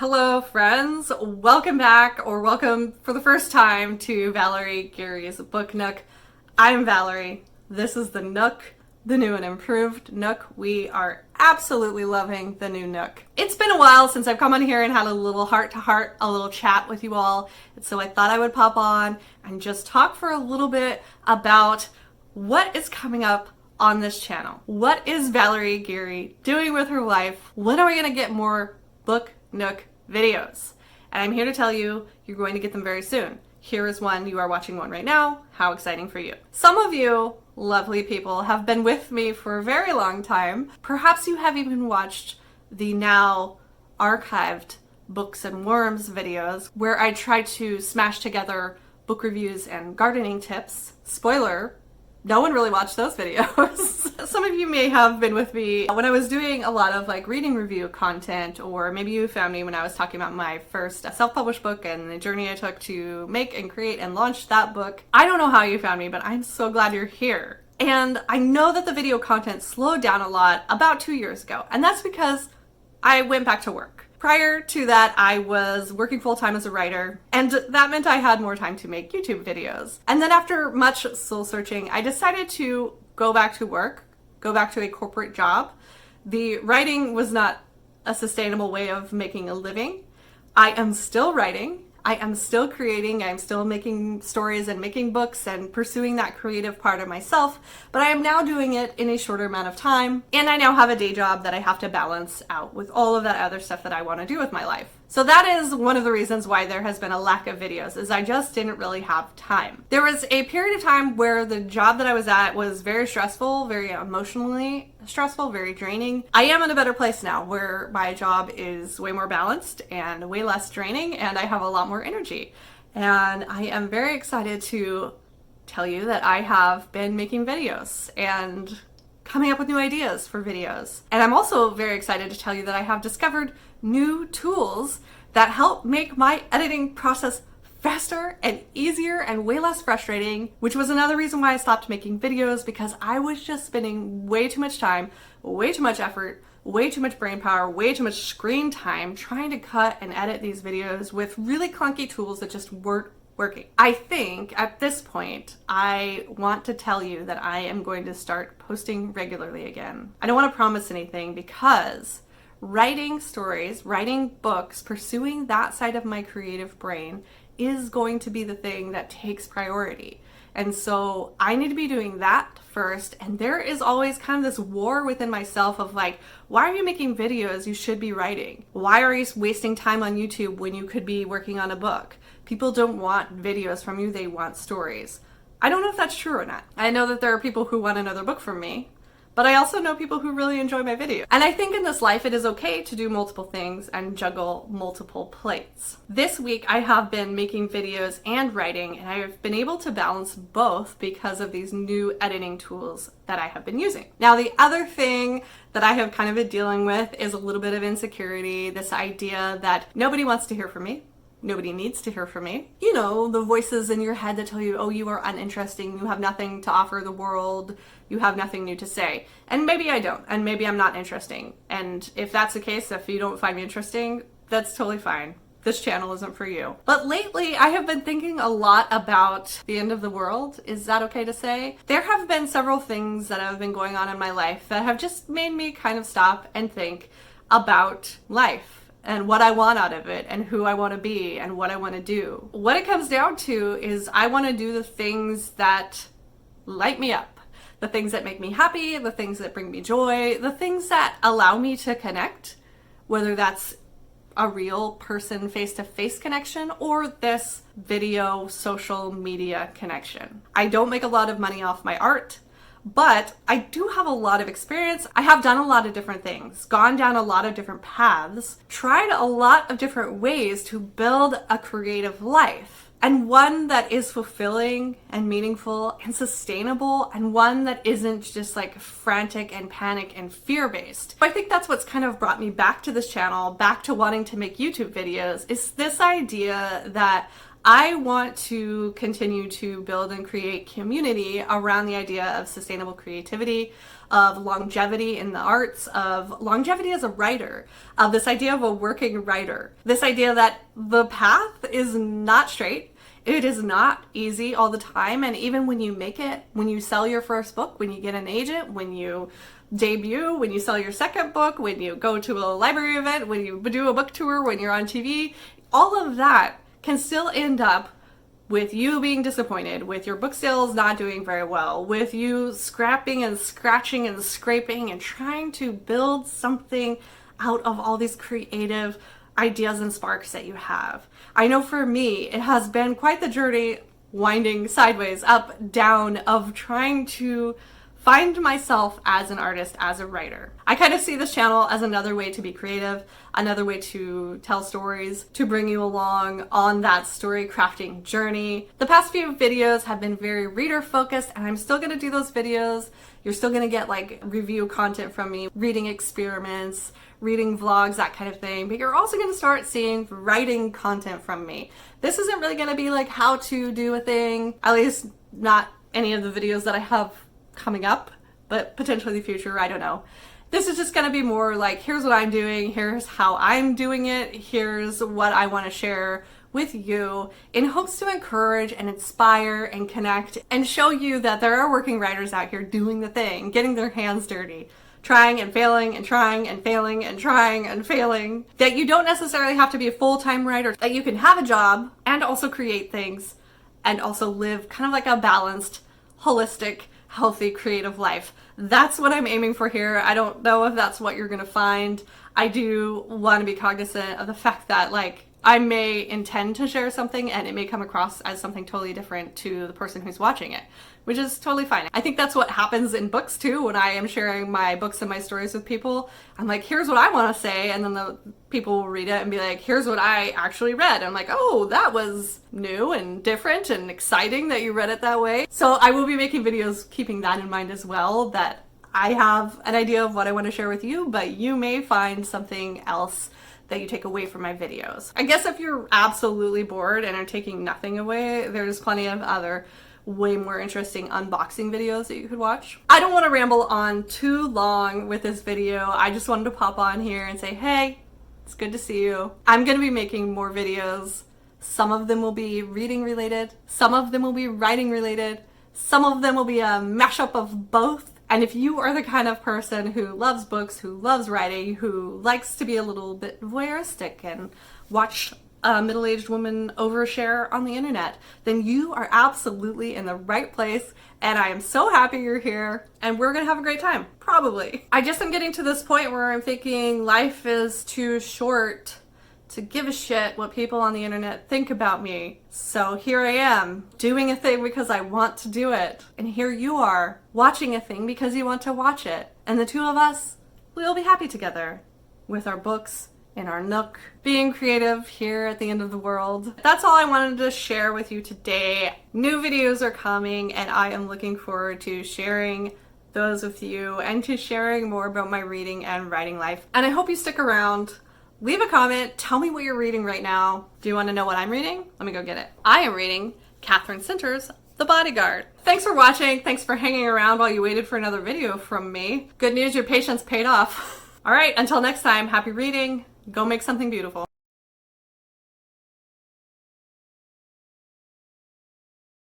Hello, friends. Welcome back, or welcome for the first time to Valerie Geary's Book Nook. I'm Valerie. This is the Nook, the new and improved Nook. We are absolutely loving the new Nook. It's been a while since I've come on here and had a little heart-to-heart, a little chat with you all, and so I thought I would pop on and just talk for a little bit about what is coming up on this channel. What is Valerie Geary doing with her life? When are we going to get more Book Nook videos? And I'm here to tell you, you're going to get them very soon. Here is one. You are watching one right now. How exciting for you. Some of you lovely people have been with me for a very long time. Perhaps you have even watched the now archived Books and Worms videos where I try to smash together book reviews and gardening tips. Spoiler, no one really watched those videos. Some of you may have been with me when I was doing a lot of reading review content, or maybe you found me when I was talking about my first self-published book and the journey I took to make and create and launch that book. I don't know how you found me, but I'm so glad you're here. And I know that the video content slowed down a lot about 2 years ago, and that's because I went back to work. Prior to that, I was working full-time as a writer, and that meant I had more time to make YouTube videos. And then after much soul-searching, I decided to go back to work, go back to a corporate job. The writing was not a sustainable way of making a living. I am still writing. I am still creating, I'm still making stories and making books and pursuing that creative part of myself, but I am now doing it in a shorter amount of time, and I now have a day job that I have to balance out with all of that other stuff that I want to do with my life. So that is one of the reasons why there has been a lack of videos, is I just didn't really have time. There was a period of time where the job that I was at was very stressful, very emotionally stressful, very draining. I am in a better place now where my job is way more balanced and way less draining, and I have a lot more energy. And I am very excited to tell you that I have been making videos and coming up with new ideas for videos. And I'm also very excited to tell you that I have discovered new tools that help make my editing process faster and easier and way less frustrating, which was another reason why I stopped making videos, because I was just spending way too much time, way too much effort, way too much brain power, way too much screen time trying to cut and edit these videos with really clunky tools that just weren't working. I think at this point, I want to tell you that I am going to start posting regularly again. I don't want to promise anything, because writing stories, writing books, pursuing that side of my creative brain is going to be the thing that takes priority. And so I need to be doing that first. And there is always kind of this war within myself of why are you making videos? You should be writing. Why are you wasting time on YouTube when you could be working on a book? People don't want videos from you, they want stories. I don't know if that's true or not. I know that there are people who want another book from me, but I also know people who really enjoy my videos. And I think in this life it is okay to do multiple things and juggle multiple plates. This week I have been making videos and writing, and I have been able to balance both because of these new editing tools that I have been using. Now, the other thing that I have kind of been dealing with is a little bit of insecurity, this idea that nobody wants to hear from me. Nobody needs to hear from me. You know, the voices in your head that tell you, oh, you are uninteresting, you have nothing to offer the world, you have nothing new to say. And maybe I don't, and maybe I'm not interesting. And if that's the case, if you don't find me interesting, that's totally fine. This channel isn't for you. But lately, I have been thinking a lot about the end of the world. Is that okay to say? There have been several things that have been going on in my life that have just made me kind of stop and think about life and what I want out of it, and who I want to be, and what I want to do. What it comes down to is I want to do the things that light me up, the things that make me happy, the things that bring me joy, the things that allow me to connect, whether that's a real person face-to-face connection or this video social media connection. I don't make a lot of money off my art, but I do have a lot of experience. I have done a lot of different things, gone down a lot of different paths, tried a lot of different ways to build a creative life, and one that is fulfilling and meaningful and sustainable, and one that isn't just frantic and panic and fear-based. I think that's what's kind of brought me back to this channel, back to wanting to make YouTube videos, is this idea that I want to continue to build and create community around the idea of sustainable creativity, of longevity in the arts, of longevity as a writer, of this idea of a working writer, this idea that the path is not straight. It is not easy all the time, and even when you make it, when you sell your first book, when you get an agent, when you debut, when you sell your second book, when you go to a library event, when you do a book tour, when you're on TV, all of that can still end up with you being disappointed, with your book sales not doing very well, with you scrapping and scratching and scraping and trying to build something out of all these creative ideas and sparks that you have. I know for me, it has been quite the journey, winding sideways, up, down, of trying to find myself as an artist, as a writer. I kind of see this channel as another way to be creative, another way to tell stories, to bring you along on that story crafting journey. The past few videos have been very reader focused, and I'm still gonna do those videos. You're still gonna get like review content from me, reading experiments, reading vlogs, that kind of thing, but you're also gonna start seeing writing content from me. This isn't really gonna be like how to do a thing, at least not any of the videos that I have coming up, but potentially the future, I don't know. This is just gonna be more like, here's what I'm doing, here's how I'm doing it, here's what I wanna share with you in hopes to encourage and inspire and connect and show you that there are working writers out here doing the thing, getting their hands dirty, trying and failing and trying and failing and trying and failing, that you don't necessarily have to be a full-time writer, that you can have a job and also create things and also live kind of like a balanced, holistic, healthy, creative life. That's what I'm aiming for here. I don't know if that's what you're gonna find. I do want to be cognizant of the fact that like I may intend to share something and it may come across as something totally different to the person who's watching it, which is totally fine. I think that's what happens in books too. When I am sharing my books and my stories with people, I'm like, here's what I want to say, and then the people will read it and be like, here's what I actually read. I'm like, oh, that was new and different and exciting that you read it that way. So I will be making videos keeping that in mind as well, that I have an idea of what I want to share with you, but you may find something else that you take away from my videos. I guess if you're absolutely bored and are taking nothing away, there's plenty of other way more interesting unboxing videos that you could watch. I don't want to ramble on too long with this video. I just wanted to pop on here and say, hey, it's good to see you. I'm going to be making more videos. Some of them will be reading related. Some of them will be writing related. Some of them will be a mashup of both. And if you are the kind of person who loves books, who loves writing, who likes to be a little bit voyeuristic and watch a middle-aged woman overshare on the internet, then you are absolutely in the right place, and I am so happy you're here, and we're gonna have a great time. Probably. I just am getting to this point where I'm thinking life is too short to give a shit what people on the internet think about me. So here I am, doing a thing because I want to do it. And here you are, watching a thing because you want to watch it. And the two of us, we'll be happy together with our books in our nook, being creative here at the end of the world. That's all I wanted to share with you today. New videos are coming, and I am looking forward to sharing those with you and to sharing more about my reading and writing life. And I hope you stick around. Leave a comment, tell me what you're reading right now. Do you want to know what I'm reading? Let me go get it. I am reading Catherine Sinter's The Bodyguard. Thanks for watching, thanks for hanging around while you waited for another video from me. Good news, your patience paid off. All right, until next time, happy reading. Go make something beautiful.